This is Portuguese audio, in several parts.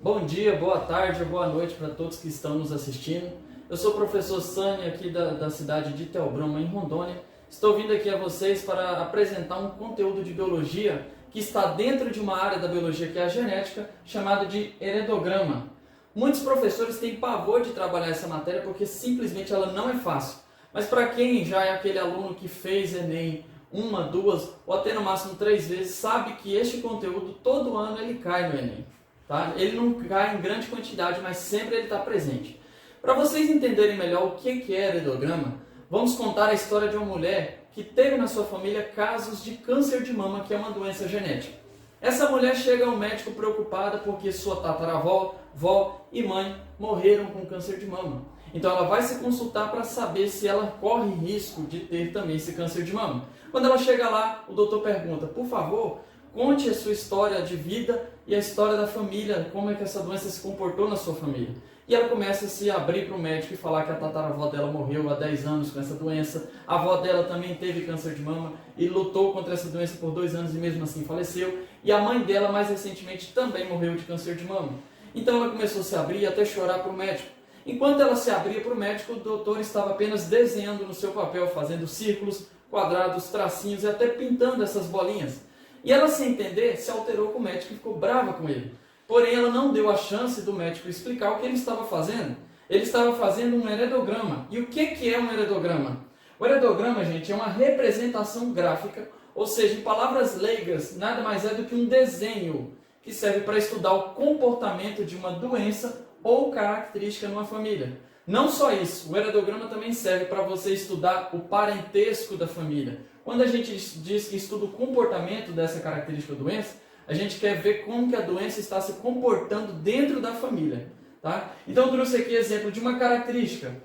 Bom dia, boa tarde, boa noite para todos que estão nos assistindo. Eu sou o professor Sani, aqui da cidade de Theobroma, em Rondônia. Estou vindo aqui a vocês para apresentar um conteúdo de biologia que está dentro de uma área da biologia que é a genética, chamada de heredograma. Muitos professores têm pavor de trabalhar essa matéria porque simplesmente ela não é fácil. Mas para quem já é aquele aluno que fez Enem uma, duas ou até no máximo 3 vezes, sabe que este conteúdo todo ano ele cai no Enem. Tá? Ele não cai em grande quantidade, mas sempre ele está presente. Para vocês entenderem melhor o que é heredograma, vamos contar a história de uma mulher que teve na sua família casos de câncer de mama, que é uma doença genética. Essa mulher chega ao médico preocupada porque sua tataravó, vó e mãe morreram com câncer de mama. Então ela vai se consultar para saber se ela corre risco de ter também esse câncer de mama. Quando ela chega lá, o doutor pergunta: por favor, conte a sua história de vida e a história da família, como é que essa doença se comportou na sua família. E ela começa a se abrir para o médico e falar que a tataravó dela morreu há 10 anos com essa doença, a avó dela também teve câncer de mama e lutou contra essa doença por 2 anos e mesmo assim faleceu, e a mãe dela mais recentemente também morreu de câncer de mama. Então ela começou a se abrir e até chorar para o médico. Enquanto ela se abria para o médico, o doutor estava apenas desenhando no seu papel, fazendo círculos, quadrados, tracinhos e até pintando essas bolinhas. E ela, sem entender, se alterou com o médico e ficou brava com ele. Porém, ela não deu a chance do médico explicar o que ele estava fazendo. Ele estava fazendo um heredograma. E o que é um heredograma? O heredograma, gente, é uma representação gráfica, ou seja, em palavras leigas, nada mais é do que um desenho que serve para estudar o comportamento de uma doença ou característica numa família. Não só isso, o heredograma também serve para você estudar o parentesco da família. Quando a gente diz que estuda o comportamento dessa característica ou doença, a gente quer ver como que a doença está se comportando dentro da família. Tá? Então eu trouxe aqui exemplo de uma característica.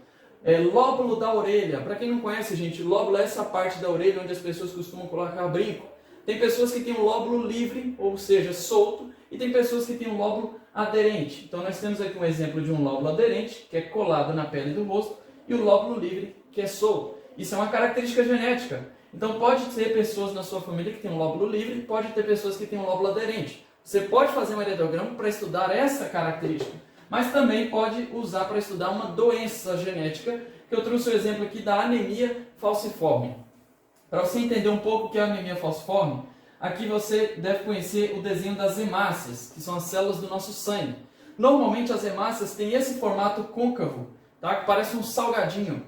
Lóbulo da orelha. Para quem não conhece, gente, lóbulo é essa parte da orelha onde as pessoas costumam colocar brinco. Tem pessoas que têm um lóbulo livre, ou seja, solto, e tem pessoas que têm um lóbulo aderente. Então nós temos aqui um exemplo de um lóbulo aderente, que é colado na pele do rosto, e o lóbulo livre, que é solto. Isso é uma característica genética. Então pode ter pessoas na sua família que têm um lóbulo livre, pode ter pessoas que têm um lóbulo aderente. Você pode fazer um heredograma para estudar essa característica, mas também pode usar para estudar uma doença genética, que eu trouxe o exemplo aqui da anemia falciforme. Para você entender um pouco o que é a anemia falciforme, aqui você deve conhecer o desenho das hemácias, que são as células do nosso sangue. Normalmente as hemácias têm esse formato côncavo, tá? Que parece um salgadinho.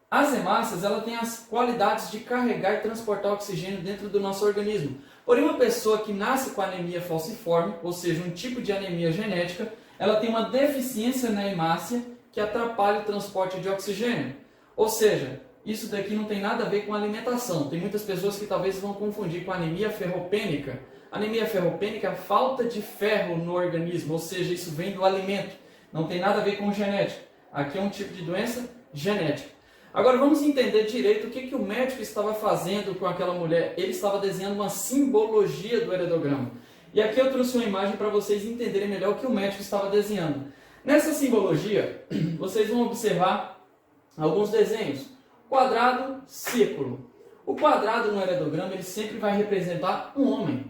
As hemácias ela têm as qualidades de carregar e transportar oxigênio dentro do nosso organismo. Porém, uma pessoa que nasce com anemia falciforme, ou seja, um tipo de anemia genética, ela tem uma deficiência na hemácia que atrapalha o transporte de oxigênio. Ou seja, isso daqui não tem nada a ver com alimentação. Tem muitas pessoas que talvez vão confundir com anemia ferropênica. Anemia ferropênica é a falta de ferro no organismo, ou seja, isso vem do alimento. Não tem nada a ver com genética. Aqui é um tipo de doença genética. Agora vamos entender direito o que o médico estava fazendo com aquela mulher. Ele estava desenhando uma simbologia do heredograma. E aqui eu trouxe uma imagem para vocês entenderem melhor o que o médico estava desenhando. Nessa simbologia, vocês vão observar alguns desenhos. Quadrado, círculo. O quadrado no heredograma ele sempre vai representar um homem.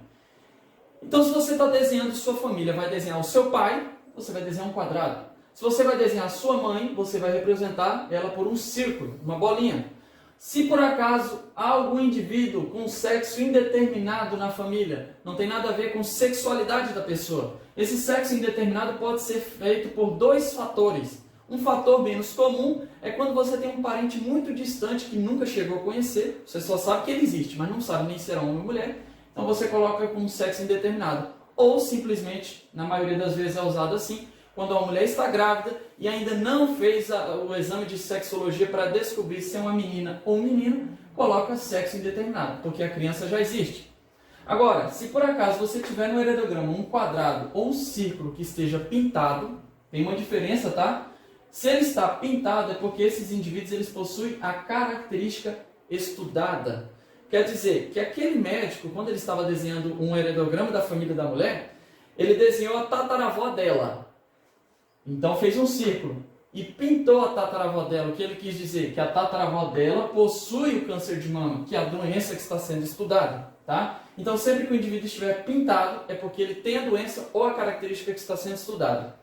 Então se você está desenhando sua família, vai desenhar o seu pai, você vai desenhar um quadrado. Se você vai desenhar sua mãe, você vai representar ela por um círculo, uma bolinha. Se por acaso há algum indivíduo com sexo indeterminado na família, não tem nada a ver com sexualidade da pessoa. Esse sexo indeterminado pode ser feito por 2 fatores. Um fator menos comum é quando você tem um parente muito distante que nunca chegou a conhecer, você só sabe que ele existe, mas não sabe nem se era homem ou mulher, então você coloca como sexo indeterminado. Ou simplesmente, na maioria das vezes é usado assim, quando a mulher está grávida e ainda não fez o exame de sexologia para descobrir se é uma menina ou um menino, coloca sexo indeterminado, porque a criança já existe. Agora, se por acaso você tiver no heredograma um quadrado ou um círculo que esteja pintado, tem uma diferença, tá? Se ele está pintado é porque esses indivíduos eles possuem a característica estudada. Quer dizer que aquele médico, quando ele estava desenhando um heredograma da família da mulher, ele desenhou a tataravó dela. Então fez um círculo. e pintou a tataravó dela, o que ele quis dizer? Que a tataravó dela possui o câncer de mama, que é a doença que está sendo estudada, tá? Então, sempre que o indivíduo estiver pintado, é porque ele tem a doença ou a característica que está sendo estudada.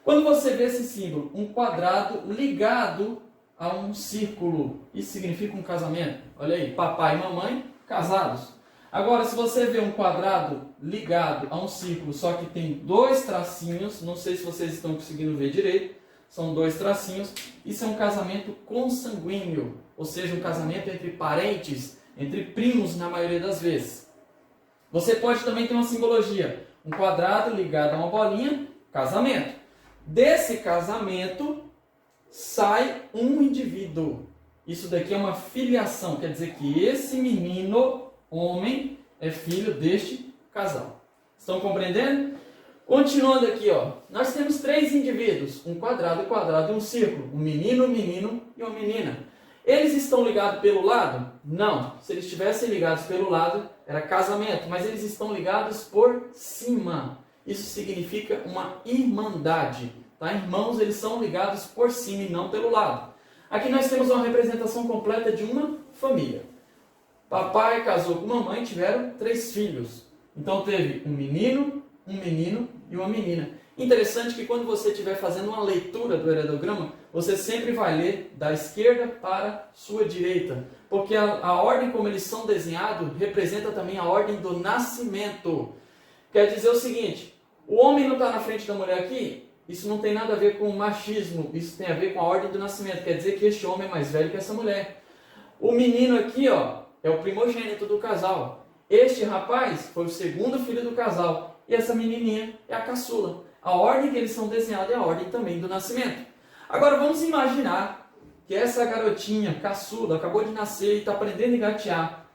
Quando você vê esse símbolo, um quadrado ligado a um círculo, isso significa um casamento. Olha aí, papai e mamãe casados. Agora, se você vê um quadrado ligado a um círculo, só que tem dois tracinhos, não sei se vocês estão conseguindo ver direito, são dois tracinhos, isso é um casamento consanguíneo, ou seja, um casamento entre parentes, entre primos na maioria das vezes. Você pode também ter uma simbologia, um quadrado ligado a uma bolinha, casamento. Desse casamento sai um indivíduo. Isso daqui é uma filiação, quer dizer que esse menino, homem, é filho deste casal. Estão compreendendo? Continuando aqui, ó, nós temos três indivíduos, um quadrado e um círculo, um menino e uma menina. Eles estão ligados pelo lado? Não. Se eles estivessem ligados pelo lado, era casamento, mas eles estão ligados por cima. Isso significa uma irmandade. Tá? Irmãos, eles são ligados por cima e não pelo lado. Aqui nós temos uma representação completa de uma família. Papai casou com mamãe e tiveram 3 filhos. Então teve um menino e uma menina. Interessante que quando você estiver fazendo uma leitura do heredograma, você sempre vai ler da esquerda para sua direita. Porque a ordem como eles são desenhados representa também a ordem do nascimento. Quer dizer o seguinte, o homem não está na frente da mulher aqui, isso não tem nada a ver com machismo, isso tem a ver com a ordem do nascimento. Quer dizer que este homem é mais velho que essa mulher. O menino aqui, ó, é o primogênito do casal. Este rapaz foi o segundo filho do casal. E essa menininha é a caçula. A ordem que eles são desenhados é a ordem também do nascimento. Agora vamos imaginar que essa garotinha caçula acabou de nascer e está aprendendo a engatear.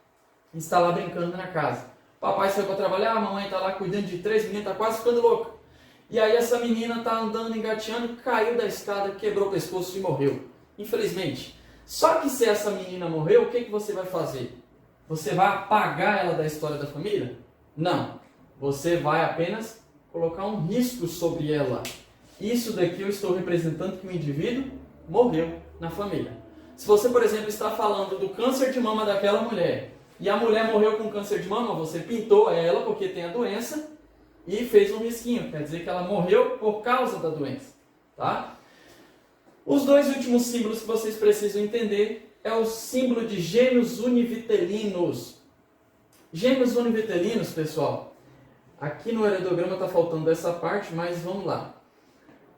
Está lá brincando na casa. Papai saiu para trabalhar, a mamãe está lá cuidando de 3 meninos, está quase ficando louca. E aí essa menina está andando, engateando, caiu da escada, quebrou o pescoço e morreu. Infelizmente. Só que se essa menina morreu, o que você vai fazer? Você vai apagar ela da história da família? Não. Você vai apenas colocar um risco sobre ela. Isso daqui eu estou representando que o indivíduo morreu na família. Se você, por exemplo, está falando do câncer de mama daquela mulher, e a mulher morreu com câncer de mama, você pintou ela porque tem a doença e fez um risquinho. Quer dizer que ela morreu por causa da doença. Tá? Os 2 últimos símbolos que vocês precisam entender é o símbolo de gêmeos univitelinos. Gêmeos univitelinos, pessoal, aqui no heredograma está faltando essa parte, mas vamos lá.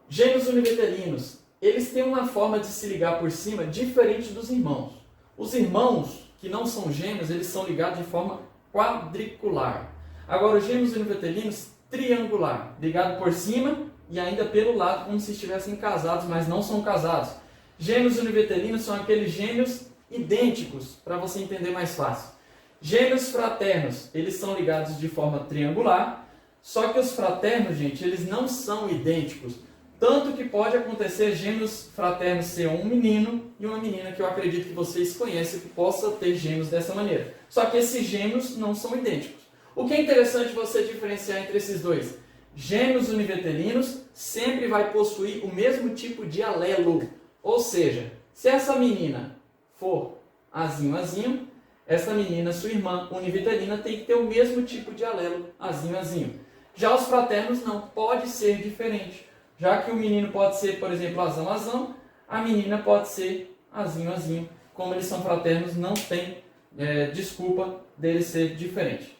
Gêmeos univitelinos, eles têm uma forma de se ligar por cima diferente dos irmãos. Os irmãos que não são gêmeos, eles são ligados de forma quadricular. Agora, os gêmeos univitelinos, triangular, ligado por cima e ainda pelo lado, como se estivessem casados, mas não são casados. Gêmeos univitelinos são aqueles gêmeos idênticos, para você entender mais fácil. Gêmeos fraternos, eles são ligados de forma triangular, só que os fraternos, gente, eles não são idênticos. Tanto que pode acontecer gêmeos fraternos ser um menino e uma menina, que eu acredito que vocês conhecem, que possa ter gêmeos dessa maneira. Só que esses gêmeos não são idênticos. O que é interessante você diferenciar entre esses dois? Gêmeos univitelinos sempre vai possuir o mesmo tipo de alelo. Ou seja, se essa menina for azinho, essa menina, sua irmã univitelina, tem que ter o mesmo tipo de alelo, azinho. Já os fraternos não, pode ser diferente. Já que o menino pode ser, por exemplo, azão, a menina pode ser azinho. Como eles são fraternos, não tem desculpa deles ser diferente.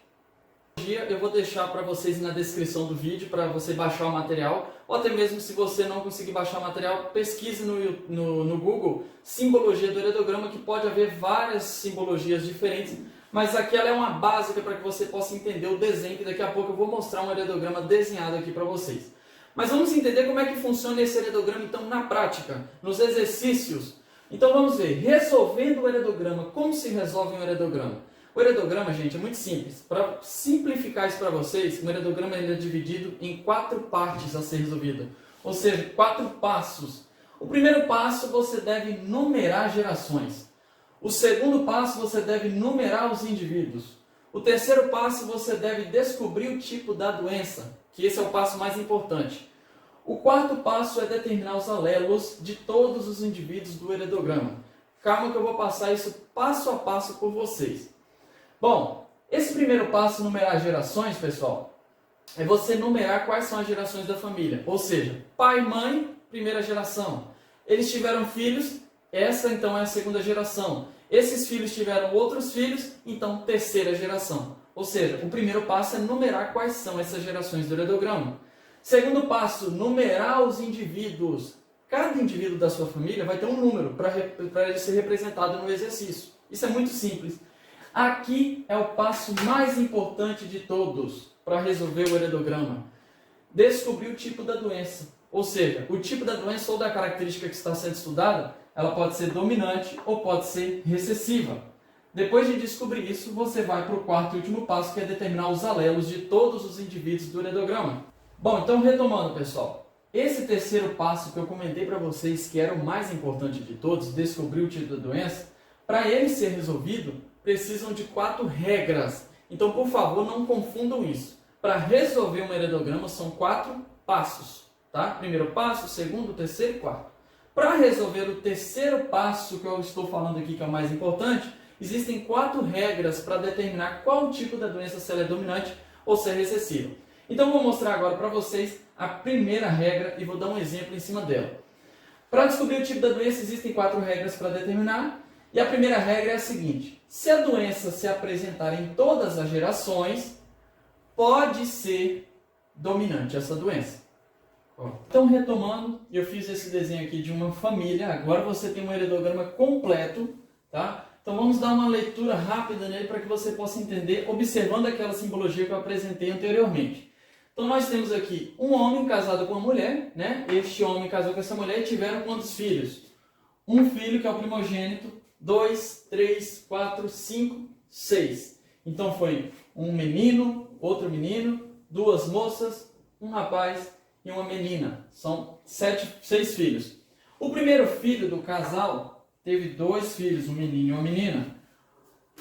Eu vou deixar para vocês na descrição do vídeo, para você baixar o material, ou até mesmo se você não conseguir baixar o material, pesquise no Google simbologia do heredograma, que pode haver várias simbologias diferentes, mas aqui ela é uma básica para que você possa entender o desenho, que daqui a pouco eu vou mostrar um heredograma desenhado aqui para vocês. Mas vamos entender como é que funciona esse heredograma então na prática, nos exercícios. Então vamos ver, resolvendo o heredograma, como se resolve um heredograma? O heredograma, gente, é muito simples. Para simplificar isso para vocês, o heredograma ele é dividido em 4 partes a ser resolvida. Ou seja, 4 passos. O primeiro passo, você deve numerar gerações. O segundo passo, você deve numerar os indivíduos. O terceiro passo, você deve descobrir o tipo da doença, que esse é o passo mais importante. O quarto passo é determinar os alelos de todos os indivíduos do heredograma. Calma que eu vou passar isso passo a passo por vocês. Bom, esse primeiro passo, numerar gerações, pessoal, é você numerar quais são as gerações da família. Ou seja, pai, mãe, primeira geração. Eles tiveram filhos, essa então é a segunda geração. Esses filhos tiveram outros filhos, então terceira geração. Ou seja, o primeiro passo é numerar quais são essas gerações do heredograma. Segundo passo, numerar os indivíduos. Cada indivíduo da sua família vai ter um número para ele ser representado no exercício. Isso é muito simples. Aqui é o passo mais importante de todos para resolver o heredograma. Descobrir o tipo da doença. Ou seja, o tipo da doença ou da característica que está sendo estudada, ela pode ser dominante ou pode ser recessiva. Depois de descobrir isso, você vai para o quarto e último passo, que é determinar os alelos de todos os indivíduos do heredograma. Bom, então retomando, pessoal. Esse terceiro passo que eu comentei para vocês, que era o mais importante de todos, descobrir o tipo da doença, para ele ser resolvido, precisam de 4 regras. Então, por favor, não confundam isso. Para resolver um heredograma, são 4 passos. Tá? Primeiro passo, segundo, terceiro e quarto. Para resolver o terceiro passo que eu estou falando aqui, que é o mais importante, existem 4 regras para determinar qual tipo da doença, se ela é dominante ou se é recessiva. Então, vou mostrar agora para vocês a primeira regra e vou dar um exemplo em cima dela. Para descobrir o tipo da doença, existem 4 regras para determinar. E a primeira regra é a seguinte: se a doença se apresentar em todas as gerações, pode ser dominante essa doença. Então, retomando, eu fiz esse desenho aqui de uma família. Agora você tem um heredograma completo, tá? Então vamos dar uma leitura rápida nele para que você possa entender, observando aquela simbologia que eu apresentei anteriormente. Então nós temos aqui um homem casado com uma mulher, né? Este homem casou com essa mulher e tiveram quantos filhos? Um filho, que é o primogênito, 2, 3, 4, 5, 6. Então foi um menino, outro menino, 2 moças, um rapaz e uma menina. São 6 filhos. O primeiro filho do casal teve 2 filhos, um menino e uma menina.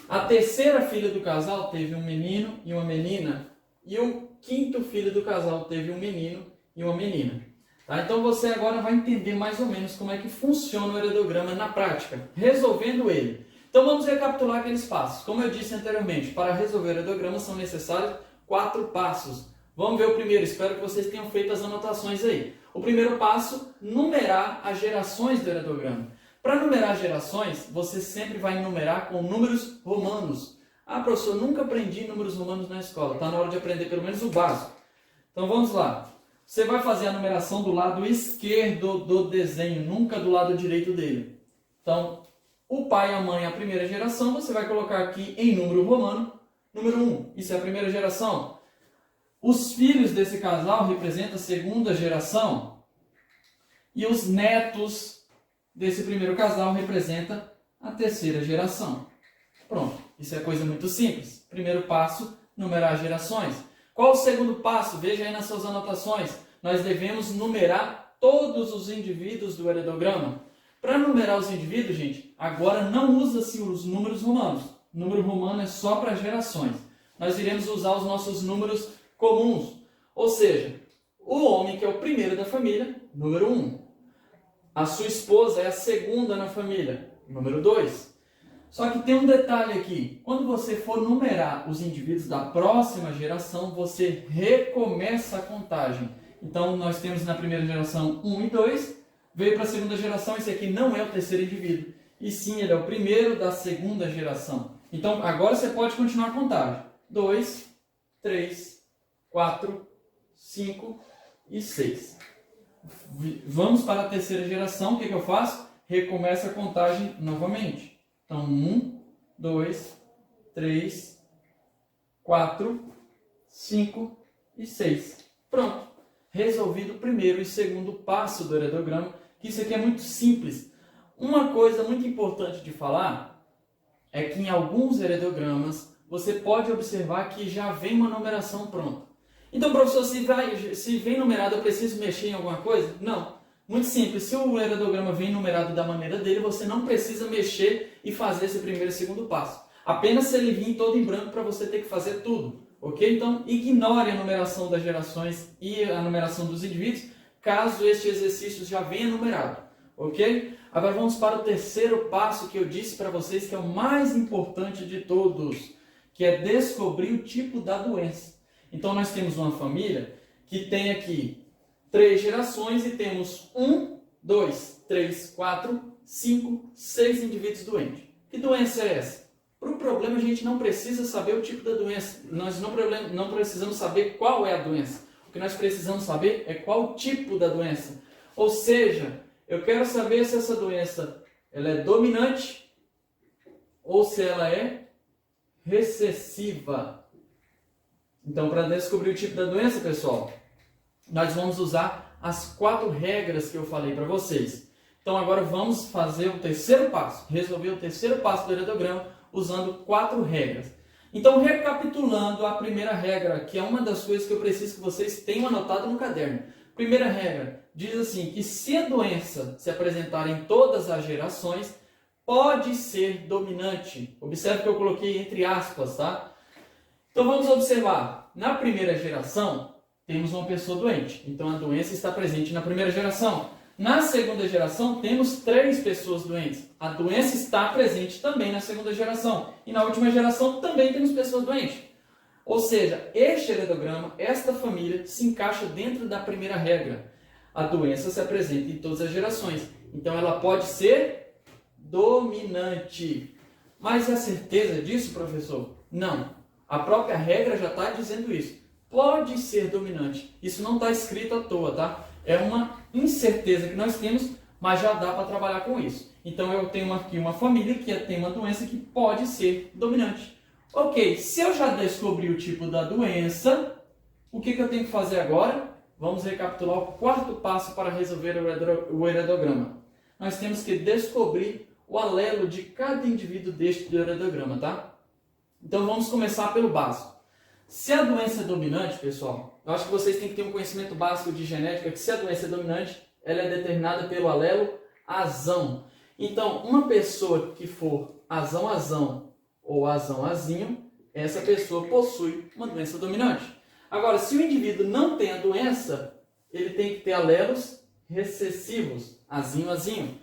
A terceira filha do casal teve um menino e uma menina. E o quinto filho do casal teve um menino e uma menina. Tá? Então você agora vai entender mais ou menos como é que funciona o heredograma na prática, resolvendo ele. Então vamos recapitular aqueles passos. Como eu disse anteriormente, para resolver o heredograma são necessários 4 passos. Vamos ver o primeiro, espero que vocês tenham feito as anotações aí. O primeiro passo, numerar as gerações do heredograma. Para numerar gerações, você sempre vai numerar com números romanos. Ah, professor, nunca aprendi números romanos na escola. Está na hora de aprender pelo menos o básico. Então vamos lá. Você vai fazer a numeração do lado esquerdo do desenho, nunca do lado direito dele. Então, o pai e a mãe, a primeira geração, você vai colocar aqui em número romano, número 1. Isso é a primeira geração. Os filhos desse casal representam a segunda geração. E os netos desse primeiro casal representam a terceira geração. Pronto. Isso é coisa muito simples. Primeiro passo, numerar gerações. Qual o segundo passo? Veja aí nas suas anotações. Nós devemos numerar todos os indivíduos do heredograma. Para numerar os indivíduos, gente, agora não usa-se os números romanos. O número romano é só para gerações. Nós iremos usar os nossos números comuns. Ou seja, o homem, que é o primeiro da família, número 1. A sua esposa é a segunda na família, número 2. Só que tem um detalhe aqui. Quando você for numerar os indivíduos da próxima geração, você recomeça a contagem. Então, nós temos na primeira geração 1 e 2. Veio para a segunda geração, esse aqui não é o terceiro indivíduo. E sim, ele é o primeiro da segunda geração. Então, agora você pode continuar a contagem. 2, 3, 4, 5 e 6. Vamos para a terceira geração. O que eu faço? Recomeço a contagem novamente. Então, 1, 2, 3, 4, 5 e 6. Pronto. Resolvido o primeiro e segundo passo do heredograma, que isso aqui é muito simples. Uma coisa muito importante de falar é que em alguns heredogramas você pode observar que já vem uma numeração pronta. Então, professor, se vem numerado, eu preciso mexer em alguma coisa? Não. Muito simples, se o heredograma vem numerado da maneira dele, você não precisa mexer e fazer esse primeiro e segundo passo. Apenas se ele vir todo em branco para você ter que fazer tudo, ok? Então, ignore a numeração das gerações e a numeração dos indivíduos, caso este exercício já venha numerado, ok? Agora vamos para o terceiro passo que eu disse para vocês, que é o mais importante de todos, que é descobrir o tipo da doença. Então nós temos uma família que tem aqui 3 gerações e temos 1, 2, 3, 4, 5, 6 indivíduos doentes. Que doença é essa? Para o problema a gente não precisa saber o tipo da doença, nós não precisamos saber qual é a doença. O que nós precisamos saber é qual o tipo da doença. Ou seja, eu quero saber se essa doença ela é dominante ou se ela é recessiva. Então, para descobrir o tipo da doença, pessoal, nós vamos usar as 4 regras que eu falei para vocês. Então, agora vamos fazer o terceiro passo, resolver o terceiro passo do heredograma usando 4 regras. Então, recapitulando a primeira regra, que é uma das coisas que eu preciso que vocês tenham anotado no caderno. Primeira regra, diz assim, que se a doença se apresentar em todas as gerações, pode ser dominante. Observe que eu coloquei entre aspas, tá? Então vamos observar. Na primeira geração, temos uma pessoa doente. Então a doença está presente na primeira geração. Na segunda geração, temos 3 pessoas doentes. A doença está presente também na segunda geração. E na última geração também temos pessoas doentes. Ou seja, este heredograma, esta família, se encaixa dentro da primeira regra. A doença se apresenta em todas as gerações. Então ela pode ser dominante. Mas é a certeza disso, professor? Não. A própria regra já está dizendo isso. Pode ser dominante. Isso não está escrito à toa, tá? É uma incerteza que nós temos, mas já dá para trabalhar com isso. Então eu tenho aqui uma família que tem uma doença que pode ser dominante. Ok, se eu já descobri o tipo da doença, o que eu tenho que fazer agora? Vamos recapitular o 4º passo para resolver o heredograma. Nós temos que descobrir o alelo de cada indivíduo deste heredograma, tá? Então vamos começar pelo básico. Se a doença é dominante, pessoal, eu acho que vocês têm que ter um conhecimento básico de genética, que se a doença é dominante, ela é determinada pelo alelo azão. Então, uma pessoa que for azão-azão ou azão-azinho, essa pessoa possui uma doença dominante. Agora, se o indivíduo não tem a doença, ele tem que ter alelos recessivos, azinho-azinho.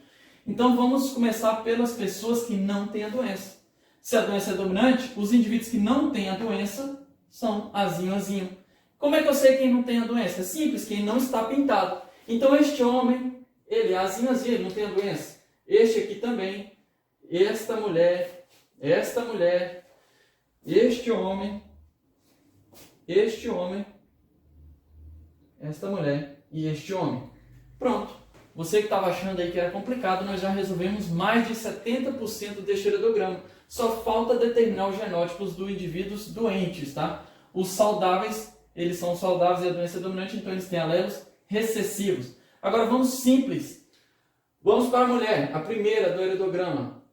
Então, vamos começar pelas pessoas que não têm a doença. Se a doença é dominante, os indivíduos que não têm a doença são azinho-azinho. Como é que eu sei quem não tem a doença? É simples, quem não está pintado. Então, este homem, ele é azinho-azinho, ele não tem a doença. Este aqui também, esta mulher, este homem, esta mulher e este homem. Pronto. Você que estava achando aí que era complicado, nós já resolvemos mais de 70% deste heredograma. Só falta determinar os genótipos dos indivíduos doentes, tá? Os saudáveis, eles são saudáveis e a doença é dominante, então eles têm alelos recessivos. Agora vamos simples. Vamos para a mulher, a primeira do heredograma.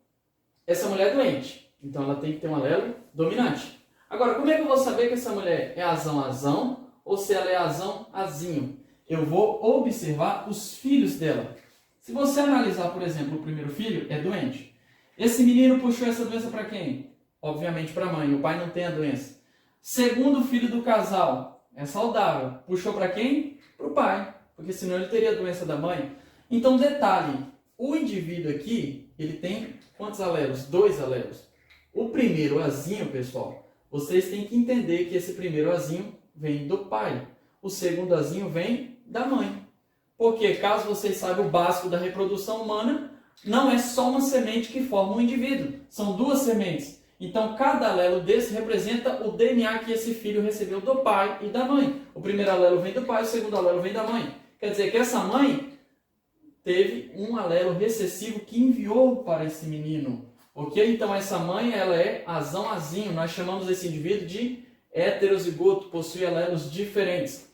Essa mulher é doente, então ela tem que ter um alelo dominante. Agora, como é que eu vou saber que essa mulher é azão-azão ou se ela é azão-azinho? Eu vou observar os filhos dela. Se você analisar, por exemplo, o primeiro filho é doente. Esse menino puxou essa doença para quem? Obviamente para a mãe, o pai não tem a doença. Segundo filho do casal é saudável. Puxou para quem? Para o pai, porque senão ele teria a doença da mãe. Então, detalhe, o indivíduo aqui, ele tem quantos alelos? 2 alelos. O primeiro azinho, pessoal, vocês têm que entender que esse primeiro azinho vem do pai. O segundo azinho vem da mãe. Porque, caso vocês saibam o básico da reprodução humana, não é só uma semente que forma um indivíduo. São 2 sementes. Então, cada alelo desse representa o DNA que esse filho recebeu do pai e da mãe. O primeiro alelo vem do pai, o segundo alelo vem da mãe. Quer dizer que essa mãe teve um alelo recessivo que enviou para esse menino. Ok? Então, essa mãe, ela é azão-azinho. Nós chamamos esse indivíduo de heterozigoto, possui alelos diferentes.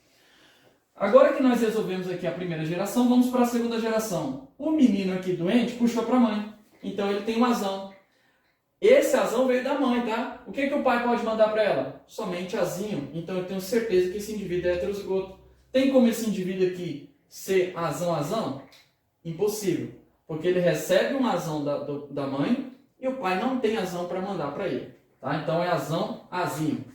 Agora que nós resolvemos aqui a primeira geração, vamos para a segunda geração. O menino aqui doente puxou para a mãe. Então, ele tem um azão. Esse azão veio da mãe, tá? O que o pai pode mandar para ela? Somente azinho. Então, eu tenho certeza que esse indivíduo é heterozigoto. Tem como esse indivíduo aqui ser azão-azão? Impossível. Porque ele recebe um azão da mãe e o pai não tem azão para mandar para ele. Tá? Então, é azão-azinho.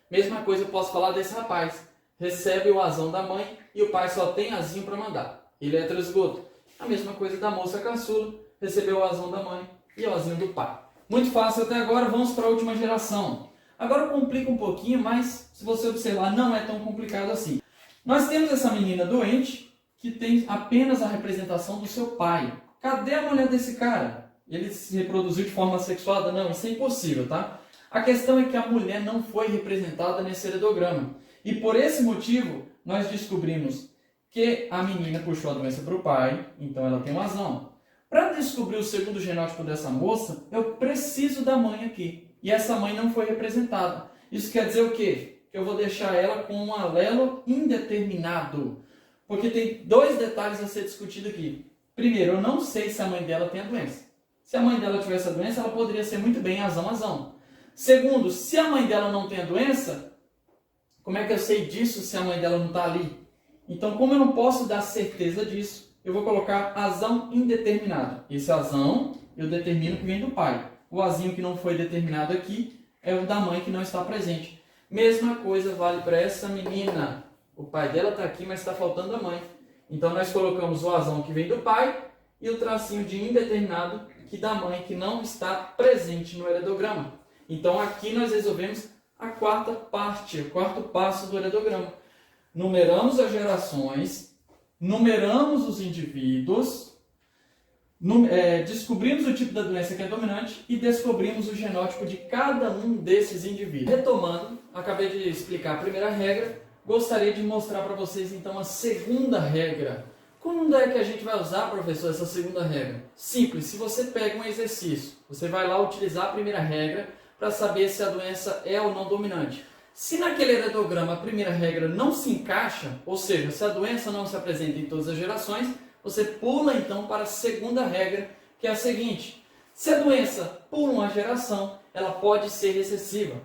Mesma coisa eu posso falar desse rapaz. recebe o azão da mãe e o pai só tem azinho para mandar. Ele é heterozigoto. A mesma coisa da moça caçula, recebeu o azão da mãe e o azinho do pai. Muito fácil até agora, vamos para a última geração. Agora complica um pouquinho, mas se você observar, não é tão complicado assim. Nós temos essa menina doente que tem apenas a representação do seu pai. Cadê a mulher desse cara? Ele se reproduziu de forma sexuada? Não, isso é impossível, tá? A questão é que a mulher não foi representada nesse heredograma. E por esse motivo, nós descobrimos que a menina puxou a doença para o pai, então ela tem um azão. Para descobrir o segundo genótipo dessa moça, eu preciso da mãe aqui. E essa mãe não foi representada. Isso quer dizer o quê? Que eu vou deixar ela com um alelo indeterminado. Porque tem dois detalhes a ser discutido aqui. Primeiro, eu não sei se a mãe dela tem a doença. Se a mãe dela tivesse a doença, ela poderia ser muito bem azão. Segundo, se a mãe dela não tem a doença, como é que eu sei disso se a mãe dela não está ali? Então, como eu não posso dar certeza disso, eu vou colocar azão indeterminado. Esse azão eu determino que vem do pai. O azinho que não foi determinado aqui é o da mãe que não está presente. Mesma coisa vale para essa menina. O pai dela está aqui, mas está faltando a mãe. Então nós colocamos o azão que vem do pai e o tracinho de indeterminado que da mãe que não está presente no heredograma. Então aqui nós resolvemos a quarta parte, o quarto passo do heredograma. Numeramos as gerações, numeramos os indivíduos, descobrimos o tipo da doença que é dominante e descobrimos o genótipo de cada um desses indivíduos. Retomando, acabei de explicar a primeira regra, gostaria de mostrar para vocês então a segunda regra. Quando é que a gente vai usar, professor, essa segunda regra? Simples, se você pega um exercício, você vai lá utilizar a primeira regra para saber se a doença é ou não dominante. Se naquele heredograma a primeira regra não se encaixa, ou seja, se a doença não se apresenta em todas as gerações, você pula então para a segunda regra, que é a seguinte: se a doença pula uma geração, ela pode ser recessiva.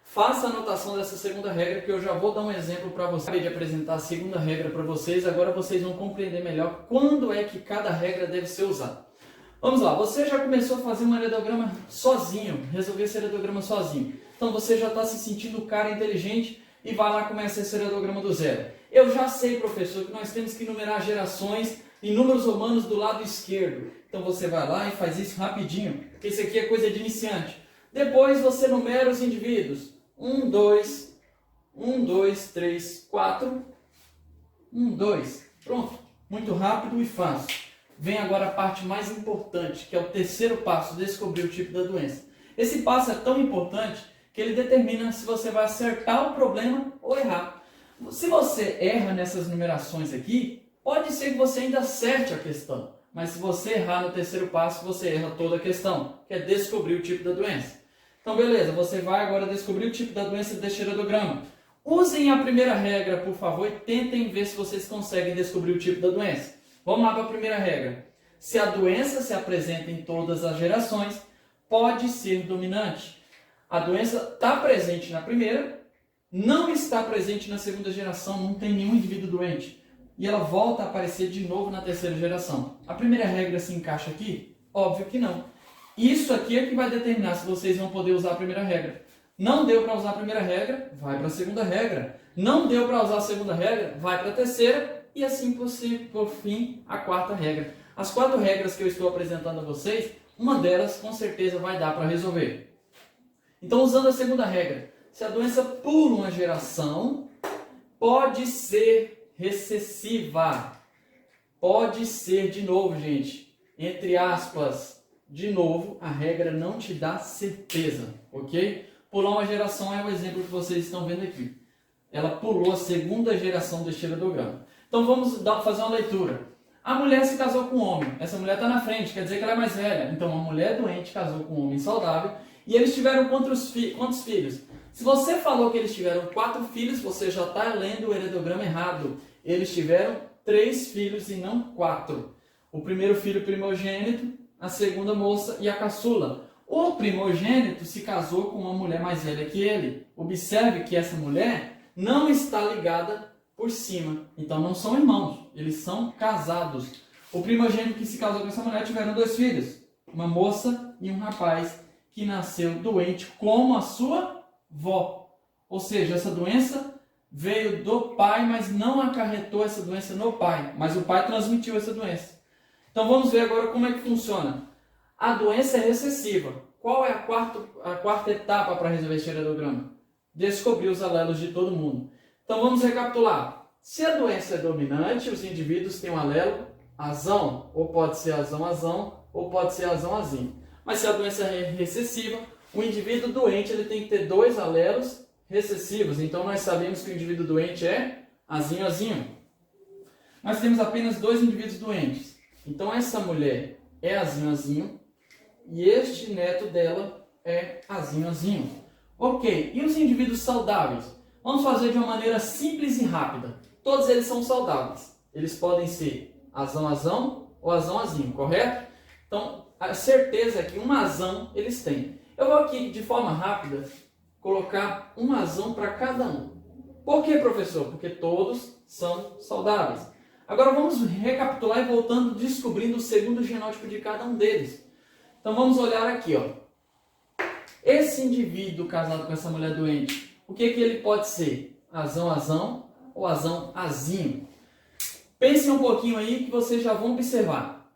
Faça a anotação dessa segunda regra, que eu já vou dar um exemplo para vocês. Acabei de apresentar a segunda regra para vocês, agora vocês vão compreender melhor quando é que cada regra deve ser usada. Vamos lá, você já começou a fazer um heredograma sozinho, resolver esse heredograma sozinho. Então você já está se sentindo cara inteligente e vai lá e começa esse heredograma do zero. Eu já sei, professor, que nós temos que numerar gerações em números romanos do lado esquerdo. Então você vai lá e faz isso rapidinho, porque isso aqui é coisa de iniciante. Depois você numera os indivíduos. 1, 2, 1, 2, 3, 4, 1, 2. Pronto, muito rápido e fácil. Vem agora a parte mais importante, que é o terceiro passo, descobrir o tipo da doença. Esse passo é tão importante que ele determina se você vai acertar o problema ou errar. Se você erra nessas numerações aqui, pode ser que você ainda acerte a questão. Mas se você errar no terceiro passo, você erra toda a questão, que é descobrir o tipo da doença. Então, beleza, você vai agora descobrir o tipo da doença deste heredograma. Usem a primeira regra, por favor, e tentem ver se vocês conseguem descobrir o tipo da doença. Vamos lá para a primeira regra. Se a doença se apresenta em todas as gerações, pode ser dominante. A doença está presente na primeira, não está presente na segunda geração, não tem nenhum indivíduo doente. E ela volta a aparecer de novo na terceira geração. A primeira regra se encaixa aqui? Óbvio que não. Isso aqui é que vai determinar se vocês vão poder usar a primeira regra. Não deu para usar a primeira regra, vai para a segunda regra. Não deu para usar a segunda regra, vai para a terceira. E assim por fim, a quarta regra. As 4 regras que eu estou apresentando a vocês, uma delas com certeza vai dar para resolver. Então, usando a segunda regra, se a doença pula uma geração, pode ser recessiva. Pode ser, de novo, gente, entre aspas, de novo, a regra não te dá certeza, ok? Pular uma geração é o exemplo que vocês estão vendo aqui. Ela pulou a segunda geração deste heredograma. Então vamos fazer uma leitura. A mulher se casou com um homem. Essa mulher está na frente, quer dizer que ela é mais velha. Então uma mulher doente casou com um homem saudável. E eles tiveram quantos filhos? Se você falou que eles tiveram 4 filhos, você já está lendo o heredograma errado. Eles tiveram 3 filhos e não 4. O primeiro filho primogênito, a segunda moça e a caçula. O primogênito se casou com uma mulher mais velha que ele. Observe que essa mulher não está ligada por cima. Então não são irmãos, eles são casados. O primogênito que se casou com essa mulher tiveram 2 filhos, uma moça e um rapaz que nasceu doente como a sua vó. Ou seja, essa doença veio do pai, mas não acarretou essa doença no pai, mas o pai transmitiu essa doença. Então vamos ver agora como é que funciona. A doença é recessiva. Qual é a quarta etapa para resolver esse heredograma? Descobrir os alelos de todo mundo. Então vamos recapitular. Se a doença é dominante, os indivíduos têm um alelo azão, ou pode ser azão-azão, ou pode ser azão-azinho. Mas se a doença é recessiva, o indivíduo doente ele tem que ter dois alelos recessivos. Então nós sabemos que o indivíduo doente é azinho-azinho. Nós temos apenas dois indivíduos doentes. Então essa mulher é azinho-azinho e este neto dela é azinho-azinho. Ok, e os indivíduos saudáveis? Vamos fazer de uma maneira simples e rápida. Todos eles são saudáveis. Eles podem ser azão-azão ou azão-azinho, correto? Então, a certeza é que um azão eles têm. Eu vou aqui, de forma rápida, colocar um azão para cada um. Por que, professor? Porque todos são saudáveis. Agora vamos recapitular e voltando, descobrindo o segundo genótipo de cada um deles. Então vamos olhar aqui, ó. Esse indivíduo casado com essa mulher doente, o que ele pode ser? Azão-azão ou azão-azinho? Pensem um pouquinho aí que vocês já vão observar.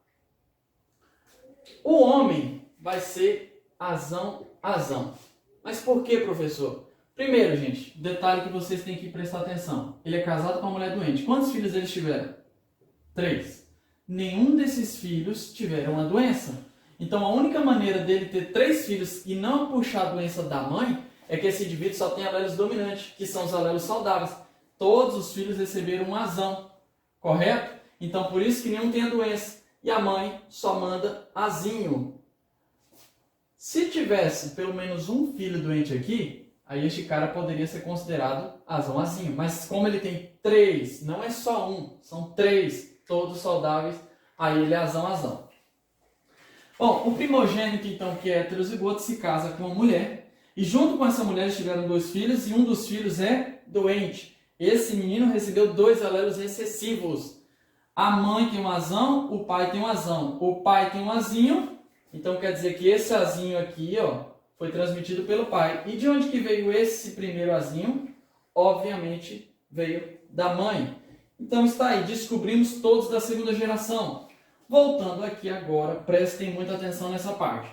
O homem vai ser azão-azão. Mas por que, professor? Primeiro, gente, detalhe que vocês têm que prestar atenção. Ele é casado com uma mulher doente. Quantos filhos eles tiveram? 3. Nenhum desses filhos tiveram a doença. Então, a única maneira dele ter 3 filhos e não puxar a doença da mãe é que esse indivíduo só tem alelos dominantes, que são os alelos saudáveis. Todos os filhos receberam um azão, correto? Então, por isso que nenhum tem a doença. E a mãe só manda azinho. Se tivesse pelo menos um filho doente aqui, aí este cara poderia ser considerado azão-azinho. Mas como ele tem 3, não é só um, são 3, todos saudáveis, aí ele é azão-azão. Bom, o primogênito, então, que é heterozigoto, se casa com uma mulher. E junto com essa mulher eles tiveram 2 filhos e um dos filhos é doente. Esse menino recebeu 2 alelos recessivos. A mãe tem um azão, o pai tem um azão. O pai tem um azinho, então quer dizer que esse azinho aqui, ó, foi transmitido pelo pai. E de onde que veio esse primeiro azinho? Obviamente veio da mãe. Então está aí, descobrimos todos da segunda geração. Voltando aqui agora, prestem muita atenção nessa parte.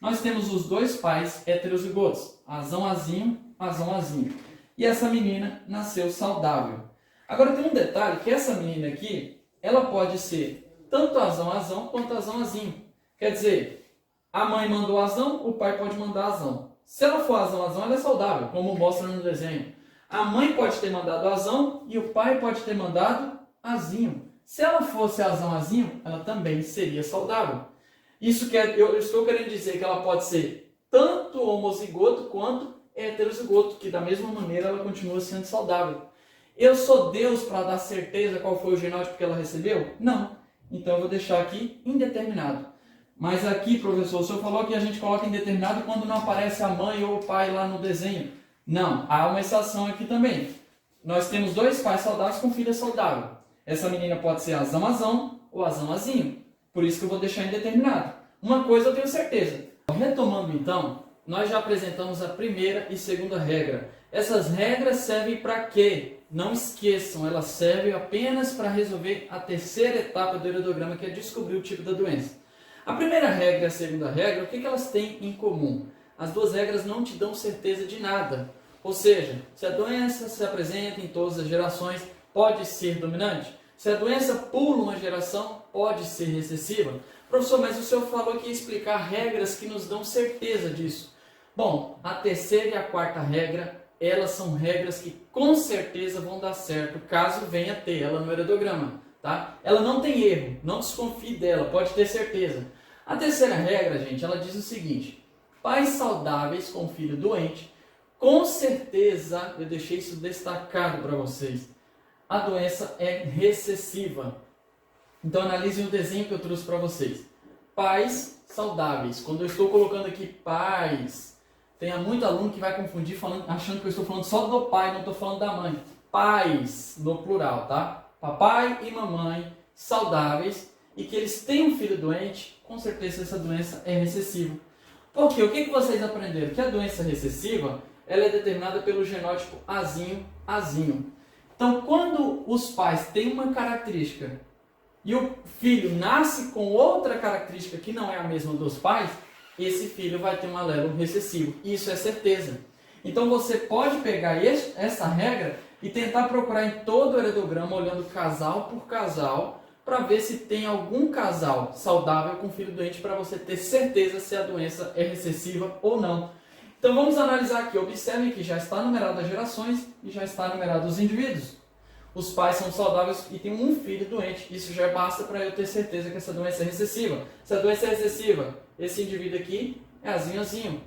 Nós temos os 2 pais heterozigotos, azão-azinho, azão-azinho. E essa menina nasceu saudável. Agora tem um detalhe, que essa menina aqui, ela pode ser tanto azão-azão quanto azão-azinho. Quer dizer, a mãe mandou azão, o pai pode mandar azão. Se ela for azão-azão, ela é saudável, como mostra no desenho. A mãe pode ter mandado azão e o pai pode ter mandado azinho. Se ela fosse azão-azinho, ela também seria saudável. Isso eu estou querendo dizer que ela pode ser tanto homozigoto quanto heterozigoto, que da mesma maneira ela continua sendo saudável. Eu sou Deus para dar certeza qual foi o genótipo que ela recebeu? Não. Então eu vou deixar aqui indeterminado. Mas aqui, professor, o senhor falou que a gente coloca indeterminado quando não aparece a mãe ou o pai lá no desenho. Não, há uma exceção aqui também. Nós temos 2 pais saudáveis com filha saudável. Essa menina pode ser azão-azão ou azão-azinho. Por isso que eu vou deixar indeterminado. Uma coisa eu tenho certeza. Retomando então, nós já apresentamos a primeira e segunda regra. Essas regras servem para quê? Não esqueçam, elas servem apenas para resolver a terceira etapa do heredograma, que é descobrir o tipo da doença. A primeira regra e a segunda regra, o que elas têm em comum? As 2 regras não te dão certeza de nada. Ou seja, se a doença se apresenta em todas as gerações, pode ser dominante. Se a doença pula uma geração, pode ser recessiva. Professor, mas o senhor falou que ia explicar regras que nos dão certeza disso. Bom, a terceira e a quarta regra, elas são regras que com certeza vão dar certo, caso venha ter ela no heredograma. Tá? Ela não tem erro, não desconfie dela, pode ter certeza. A terceira regra, gente, ela diz o seguinte: pais saudáveis com filho doente, com certeza, eu deixei isso destacado para vocês, a doença é recessiva. Então analisem o desenho que eu trouxe para vocês. Pais saudáveis. Quando eu estou colocando aqui pais, tem muito aluno que vai confundir achando que eu estou falando só do pai, não estou falando da mãe. Pais, no plural, tá? Papai e mamãe saudáveis e que eles têm um filho doente, com certeza essa doença é recessiva. Porque o que vocês aprenderam? Que a doença recessiva, ela é determinada pelo genótipo Azinho. Então, quando os pais têm uma característica e o filho nasce com outra característica que não é a mesma dos pais, esse filho vai ter um alelo recessivo. Isso é certeza. Então, você pode pegar essa regra e tentar procurar em todo o heredograma, olhando casal por casal, para ver se tem algum casal saudável com filho doente, para você ter certeza se a doença é recessiva ou não. Então vamos analisar aqui. Observem que já está numerado as gerações e já está numerado os indivíduos. Os pais são saudáveis e tem um filho doente. Isso já basta para eu ter certeza que essa doença é recessiva. Se a doença é recessiva, esse indivíduo aqui é azinho.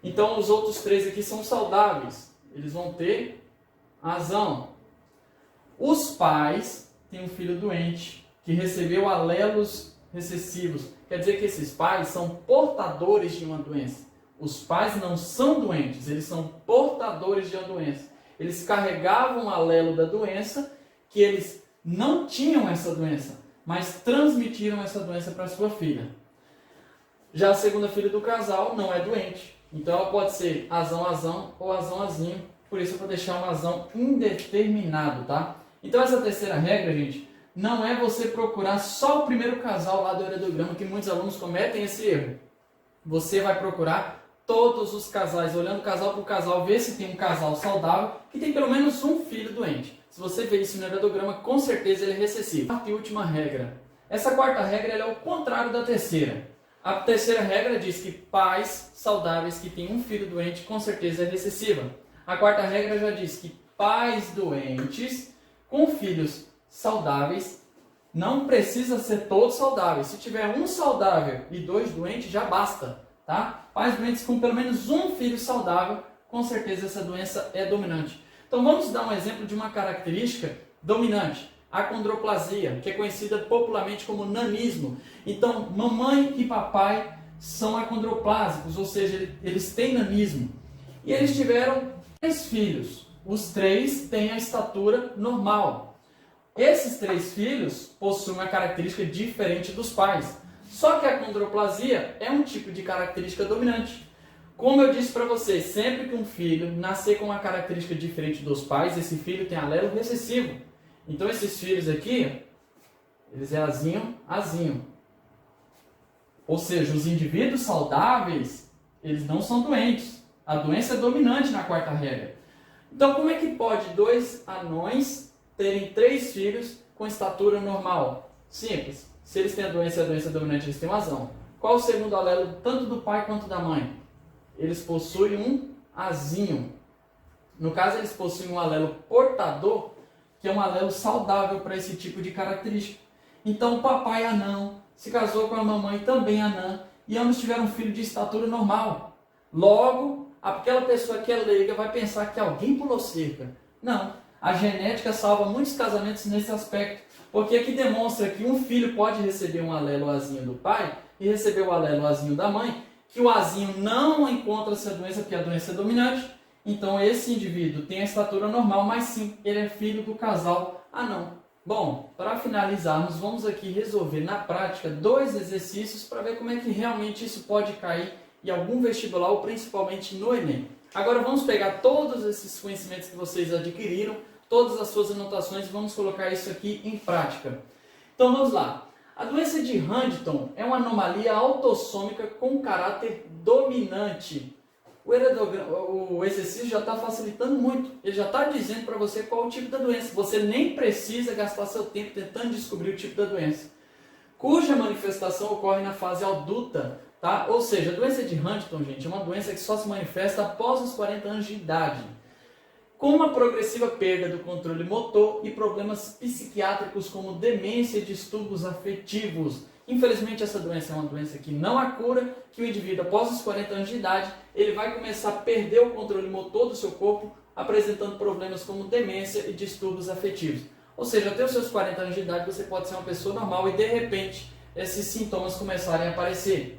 Então os outros 3 aqui são saudáveis. Eles vão ter azão. Os pais têm um filho doente que recebeu alelos recessivos. Quer dizer que esses pais são portadores de uma doença. Os pais não são doentes, eles são portadores de uma doença. Eles carregavam o alelo da doença, que eles não tinham essa doença, mas transmitiram essa doença para sua filha. Já a segunda filha do casal não é doente, então ela pode ser azão ou azão-azinho, por isso eu vou deixar um azão indeterminado, tá? Então essa terceira regra, gente, não é você procurar só o primeiro casal lá do heredograma, que muitos alunos cometem esse erro. Você vai procurar todos os casais, olhando casal por casal, ver se tem um casal saudável que tem pelo menos um filho doente. Se você vê isso no heredograma, com certeza ele é recessivo. Quarta e última regra. Essa quarta regra ela é o contrário da terceira. A terceira regra diz que pais saudáveis que têm um filho doente, com certeza é recessiva. A quarta regra já diz que pais doentes com filhos saudáveis, não precisa ser todos saudáveis. Se tiver um saudável e 2 doentes, já basta. Tá? Pais doentes com pelo menos um filho saudável, com certeza essa doença é dominante. Então vamos dar um exemplo de uma característica dominante, a acondroplasia, que é conhecida popularmente como nanismo. Então mamãe e papai são acondroplásicos, ou seja, eles têm nanismo. E eles tiveram 3 filhos, os 3 têm a estatura normal. Esses 3 filhos possuem uma característica diferente dos pais. Só que a acondroplasia é um tipo de característica dominante. Como eu disse para vocês, sempre que um filho nascer com uma característica diferente dos pais, esse filho tem alelo recessivo. Então esses filhos aqui, eles é azinho. Ou seja, os indivíduos saudáveis, eles não são doentes. A doença é dominante na quarta regra. Então como é que pode 2 anões terem 3 filhos com estatura normal? Simples. Se eles têm a doença dominante, eles têm um azão. Qual o segundo alelo, tanto do pai quanto da mãe? Eles possuem um azinho. No caso, eles possuem um alelo portador, que é um alelo saudável para esse tipo de característica. Então, o papai anão se casou com a mamãe também anã, e ambos tiveram um filho de estatura normal. Logo, aquela pessoa que é leiga vai pensar que alguém pulou cerca. Não, a genética salva muitos casamentos nesse aspecto. Porque aqui demonstra que um filho pode receber um alelo azinho do pai e receber o alelo azinho da mãe, que o azinho não encontra essa doença porque a doença é dominante. Então esse indivíduo tem a estatura normal, mas sim, ele é filho do casal anão. Bom, para finalizarmos, vamos aqui resolver na prática 2 exercícios para ver como é que realmente isso pode cair em algum vestibular ou principalmente no Enem. Agora vamos pegar todos esses conhecimentos que vocês adquiriram, todas as suas anotações, e vamos colocar isso aqui em prática. Então vamos lá. A doença de Huntington é uma anomalia autossômica com caráter dominante. O exercício já está facilitando muito. Ele já está dizendo para você qual o tipo da doença. Você nem precisa gastar seu tempo tentando descobrir o tipo da doença. Cuja manifestação ocorre na fase adulta. Tá? Ou seja, a doença de Huntington, gente, é uma doença que só se manifesta após os 40 anos de idade, com uma progressiva perda do controle motor e problemas psiquiátricos como demência e distúrbios afetivos. Infelizmente, essa doença é uma doença que não há cura, que o indivíduo, após os 40 anos de idade, ele vai começar a perder o controle motor do seu corpo, apresentando problemas como demência e distúrbios afetivos. Ou seja, até os seus 40 anos de idade, você pode ser uma pessoa normal e, de repente, esses sintomas começarem a aparecer.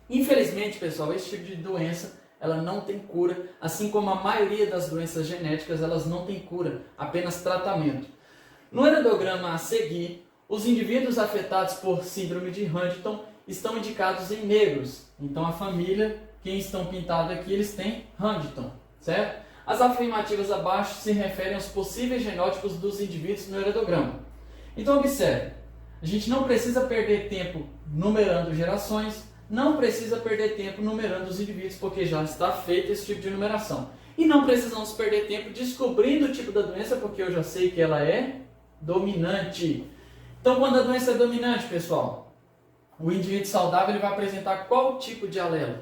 Infelizmente, pessoal, esse tipo de doença ela não tem cura, assim como a maioria das doenças genéticas, elas não têm cura, apenas tratamento. No heredograma a seguir, os indivíduos afetados por síndrome de Huntington estão indicados em negros. Então a família, quem estão pintados aqui, eles têm Huntington, certo? As afirmativas abaixo se referem aos possíveis genótipos dos indivíduos no heredograma. Então observe, a gente não precisa perder tempo numerando gerações, não precisa perder tempo numerando os indivíduos, porque já está feito esse tipo de numeração. E não precisamos perder tempo descobrindo o tipo da doença, porque eu já sei que ela é dominante. Então, quando a doença é dominante, pessoal, o indivíduo saudável ele vai apresentar qual tipo de alelo?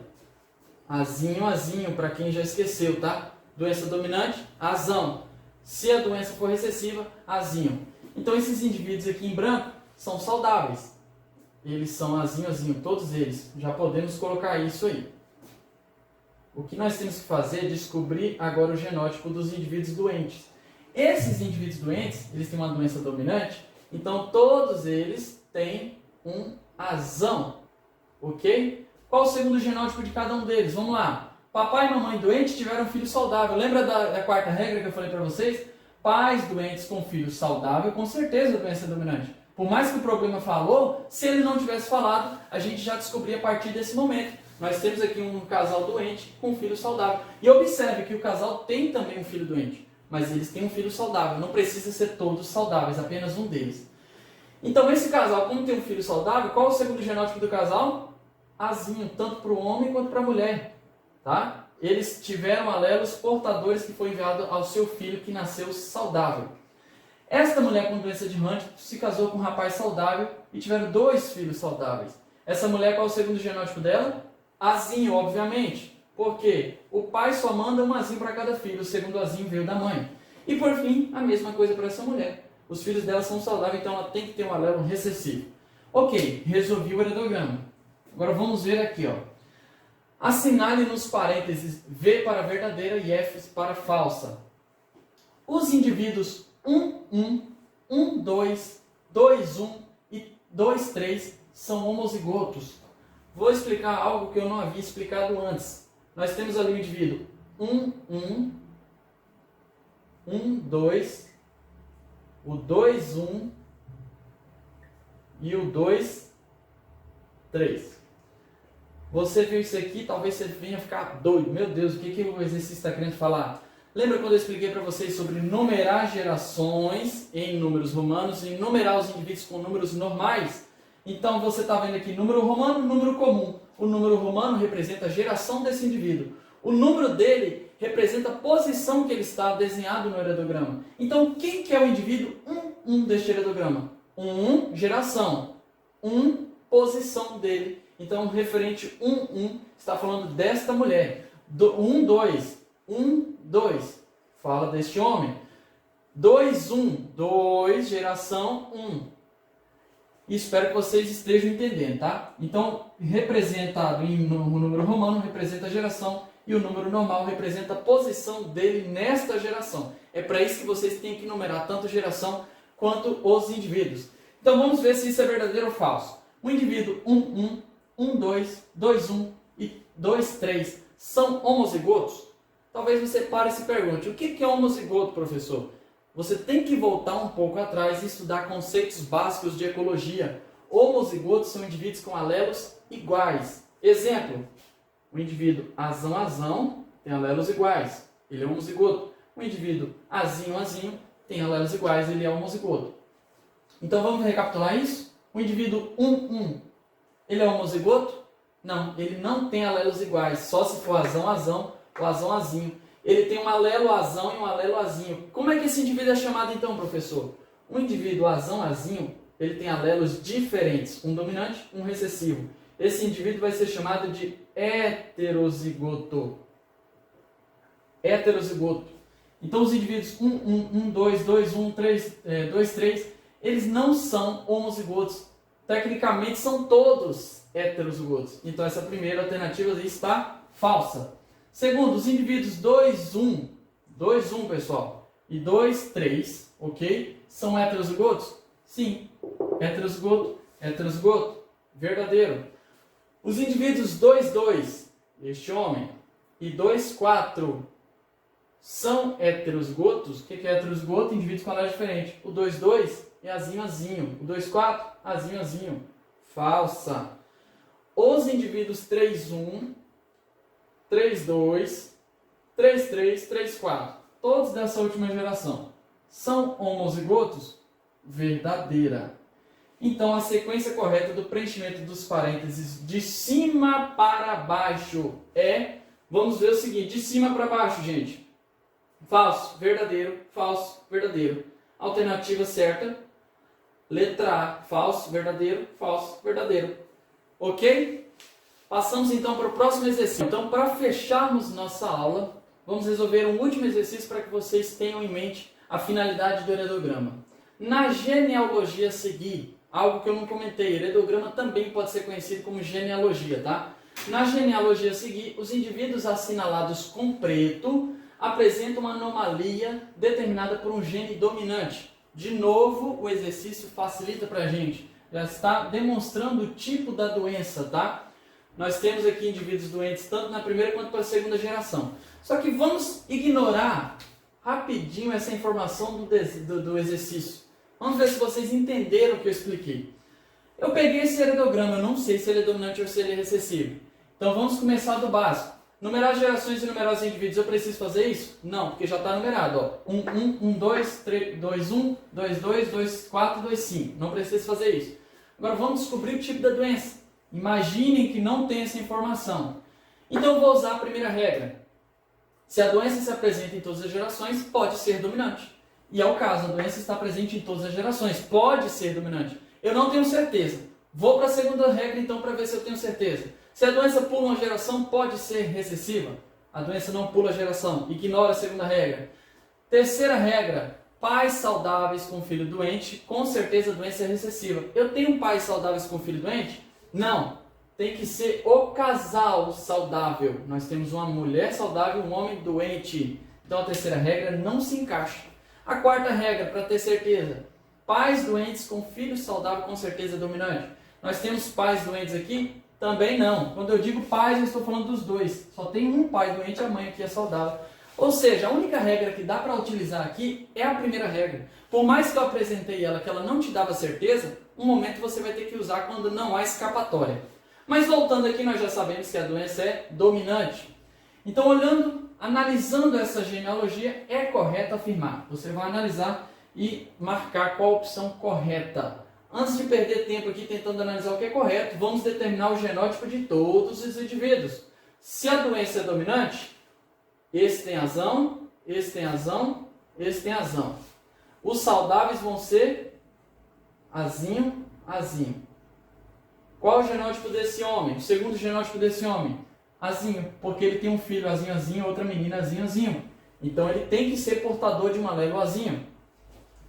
Azinho, azinho, para quem já esqueceu, tá? Doença dominante, azão. Se a doença for recessiva, azinho. Então, esses indivíduos aqui em branco são saudáveis. Eles são azinho, azinho, todos eles. Já podemos colocar isso aí. O que nós temos que fazer é descobrir agora o genótipo dos indivíduos doentes. Esses indivíduos doentes, eles têm uma doença dominante, então todos eles têm um azão, ok? Qual o segundo genótipo de cada um deles? Vamos lá. Papai e mamãe doentes tiveram filho saudável. Lembra da quarta regra que eu falei para vocês? Pais doentes com filho saudável, com certeza a doença é dominante. Por mais que o problema falou, se ele não tivesse falado, a gente já descobria a partir desse momento. Nós temos aqui um casal doente com um filho saudável. E observe que o casal tem também um filho doente, mas eles têm um filho saudável. Não precisa ser todos saudáveis, apenas um deles. Então esse casal, como tem um filho saudável, qual é o segundo genótipo do casal? Azinho, tanto para o homem quanto para a mulher. Tá? Eles tiveram alelos portadores que foi enviado ao seu filho que nasceu saudável. Esta mulher com doença de Huntington se casou com um rapaz saudável e tiveram 2 filhos saudáveis. Essa mulher, qual é o segundo genótipo dela? Azinho, obviamente. Por quê? O pai só manda um azinho para cada filho, o segundo azinho veio da mãe. E por fim, a mesma coisa para essa mulher. Os filhos dela são saudáveis, então ela tem que ter um alelo recessivo. Ok, resolvi o heredograma. Agora vamos ver aqui, ó. Assinale nos parênteses V para verdadeira e F para falsa. Os indivíduos 1, 1, 1, 2, 2, 1 e 2, 3 são homozigotos. Vou explicar algo que eu não havia explicado antes. Nós temos ali o indivíduo 1, 1, 1, 2, o 2, 1 e o 2, 3. Você viu isso aqui, talvez você venha ficar doido. Meu Deus, o que o exercício está querendo falar? Lembra quando eu expliquei para vocês sobre numerar gerações em números romanos e numerar os indivíduos com números normais? Então você está vendo aqui número romano, número comum. O número romano representa a geração desse indivíduo. O número dele representa a posição que ele está desenhado no heredograma. Então quem que é o indivíduo 1 deste heredograma? 1, geração. 1, posição dele. Então, referente 1 está falando desta mulher. 1, 2, 1, 2, fala deste homem. 2, 2, geração 1. E espero que vocês estejam entendendo, tá? Então, representado no número romano, representa a geração, e o número normal representa a posição dele nesta geração. É para isso que vocês têm que numerar tanto geração quanto os indivíduos. Então, vamos ver se isso é verdadeiro ou falso. O indivíduo 1, 1, 2, 2, 1 e 2, 3 são homozigotos? Talvez você pare e se pergunte, o que é homozigoto, professor? Você tem que voltar um pouco atrás e estudar conceitos básicos de ecologia. Homozigotos são indivíduos com alelos iguais. Exemplo, o indivíduo azão tem alelos iguais, ele é homozigoto. O indivíduo azinho tem alelos iguais, ele é homozigoto. Então vamos recapitular isso? O indivíduo 1, ele é homozigoto? Não, ele não tem alelos iguais, só se for azão ou azinho. Ele tem um alelo azão e um alelo azinho. Como é que esse indivíduo é chamado então, professor? O indivíduo azinho, ele tem alelos diferentes, um dominante, um recessivo. Esse indivíduo vai ser chamado de heterozigoto. Heterozigoto. Então os indivíduos 1, 2, 2, 1, 3, 2, 3, eles não são homozigotos. Tecnicamente são todos heterozigotos. Então essa primeira alternativa está falsa. Segundo, os indivíduos 2, 1, pessoal, e 2, 3, ok? São heterozigotos? Sim. Heterozigoto, verdadeiro. Os indivíduos 2, 2, este homem, e 2, 4, são heterozigotos? O que é heterozigoto? Indivíduos com alelo diferente. O 2, 2 é azinho. O 2, 4, azinho. Falsa. Os indivíduos 3, 1, 3, 2 33, 34. Todos dessa última geração. São homozigotos? Verdadeira. Então, a sequência correta do preenchimento dos parênteses de cima para baixo é, vamos ver o seguinte, de cima para baixo, gente. Falso, verdadeiro, falso, verdadeiro. Alternativa certa, letra A, falso, verdadeiro, verdadeiro. Ok? Passamos então para o próximo exercício. Então, para fecharmos nossa aula, vamos resolver um último exercício para que vocês tenham em mente a finalidade do heredograma. Na genealogia a seguir, algo que eu não comentei, heredograma também pode ser conhecido como genealogia, tá? Na genealogia a seguir, os indivíduos assinalados com preto apresentam uma anomalia determinada por um gene dominante. De novo, o exercício facilita para a gente. Já está demonstrando o tipo da doença, tá? Nós temos aqui indivíduos doentes tanto na primeira quanto para a segunda geração. Só que vamos ignorar rapidinho essa informação do exercício. Vamos ver se vocês entenderam o que eu expliquei. Eu peguei esse heredograma, eu não sei se ele é dominante ou se ele é recessivo. Então vamos começar do básico. Numerar as gerações e numerar os indivíduos, eu preciso fazer isso? Não, porque já está numerado. Ó. 1, 1, 1, 2, 3, 2, 1, 2, 2, 2, 4, 2, 5. Não preciso fazer isso. Agora vamos descobrir o tipo da doença. Imaginem que não tem essa informação. Então eu vou usar a primeira regra. Se a doença se apresenta em todas as gerações, pode ser dominante. E é o caso, a doença está presente em todas as gerações, pode ser dominante. Eu não tenho certeza. Vou para a segunda regra então para ver se eu tenho certeza. Se a doença pula uma geração, pode ser recessiva. A doença não pula a geração, ignora a segunda regra. Terceira regra, pais saudáveis com filho doente, com certeza a doença é recessiva. Eu tenho pais saudáveis com filho doente? Não. Tem que ser o casal saudável. Nós temos uma mulher saudável e um homem doente. Então a terceira regra não se encaixa. A quarta regra, para ter certeza, pais doentes com filho saudável com certeza é dominante. Nós temos pais doentes aqui? Também não. Quando eu digo pais, eu estou falando dos dois. Só tem um pai doente e a mãe aqui é saudável. Ou seja, a única regra que dá para utilizar aqui é a primeira regra. Por mais que eu apresentei ela, que ela não te dava certeza, um momento você vai ter que usar quando não há escapatória. Mas voltando aqui, nós já sabemos que a doença é dominante. Então, analisando essa genealogia, é correto afirmar. Você vai analisar e marcar qual a opção correta. Antes de perder tempo aqui tentando analisar o que é correto, vamos determinar o genótipo de todos os indivíduos. Se a doença é dominante, esse tem razão, esse tem razão, esse tem razão. Os saudáveis vão ser azinho, azinho. Qual é o genótipo desse homem? O segundo genótipo desse homem? Azinho, porque ele tem um filho azinho, azinho, outra menina azinho, azinho. Então ele tem que ser portador de uma alelo azinho.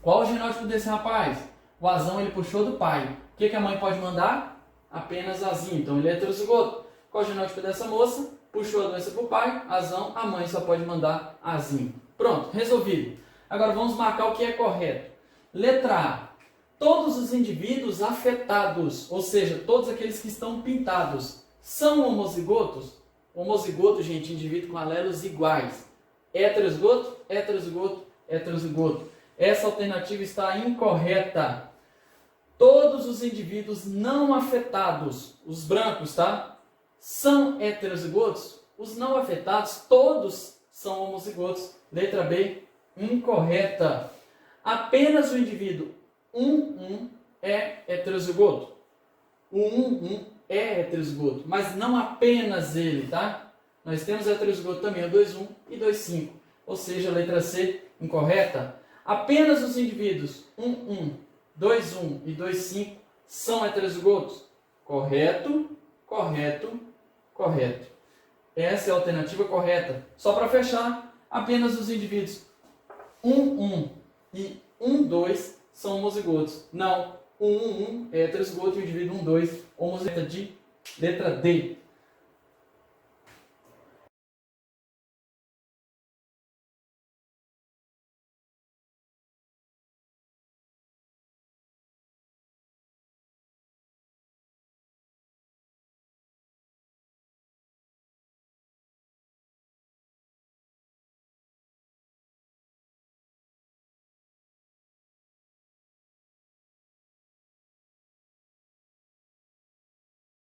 Qual é o genótipo desse rapaz? O azão ele puxou do pai. O que a mãe pode mandar? Apenas azinho. Então ele é heterozigoto. Qual é o genótipo dessa moça? Puxou a doença para o pai, azão, a mãe só pode mandar azinho. Pronto, resolvido. Agora vamos marcar o que é correto. Letra A. Todos os indivíduos afetados, ou seja, todos aqueles que estão pintados, são homozigotos? Homozigoto, gente, indivíduo com alelos iguais. Heterozigoto, heterozigoto, heterozigoto. Essa alternativa está incorreta. Todos os indivíduos não afetados, os brancos, tá? São heterozigotos? Os não afetados, todos são homozigotos. Letra B, incorreta. Apenas o indivíduo 1 é heterozigoto. O 1 é heterozigoto, mas não apenas ele, tá? Nós temos heterozigoto também, o 2,1 e 2,5. Ou seja, a letra C, incorreta. Apenas os indivíduos 1, 2,1 e 2,5 são heterozigotos. Correto, correto, correto. Essa é a alternativa correta. Só para fechar, apenas os indivíduos 1 e 1,2 são homozigotos. Não, 1 é heterozigoto e o indivíduo 1,2 homozigoto de letra D.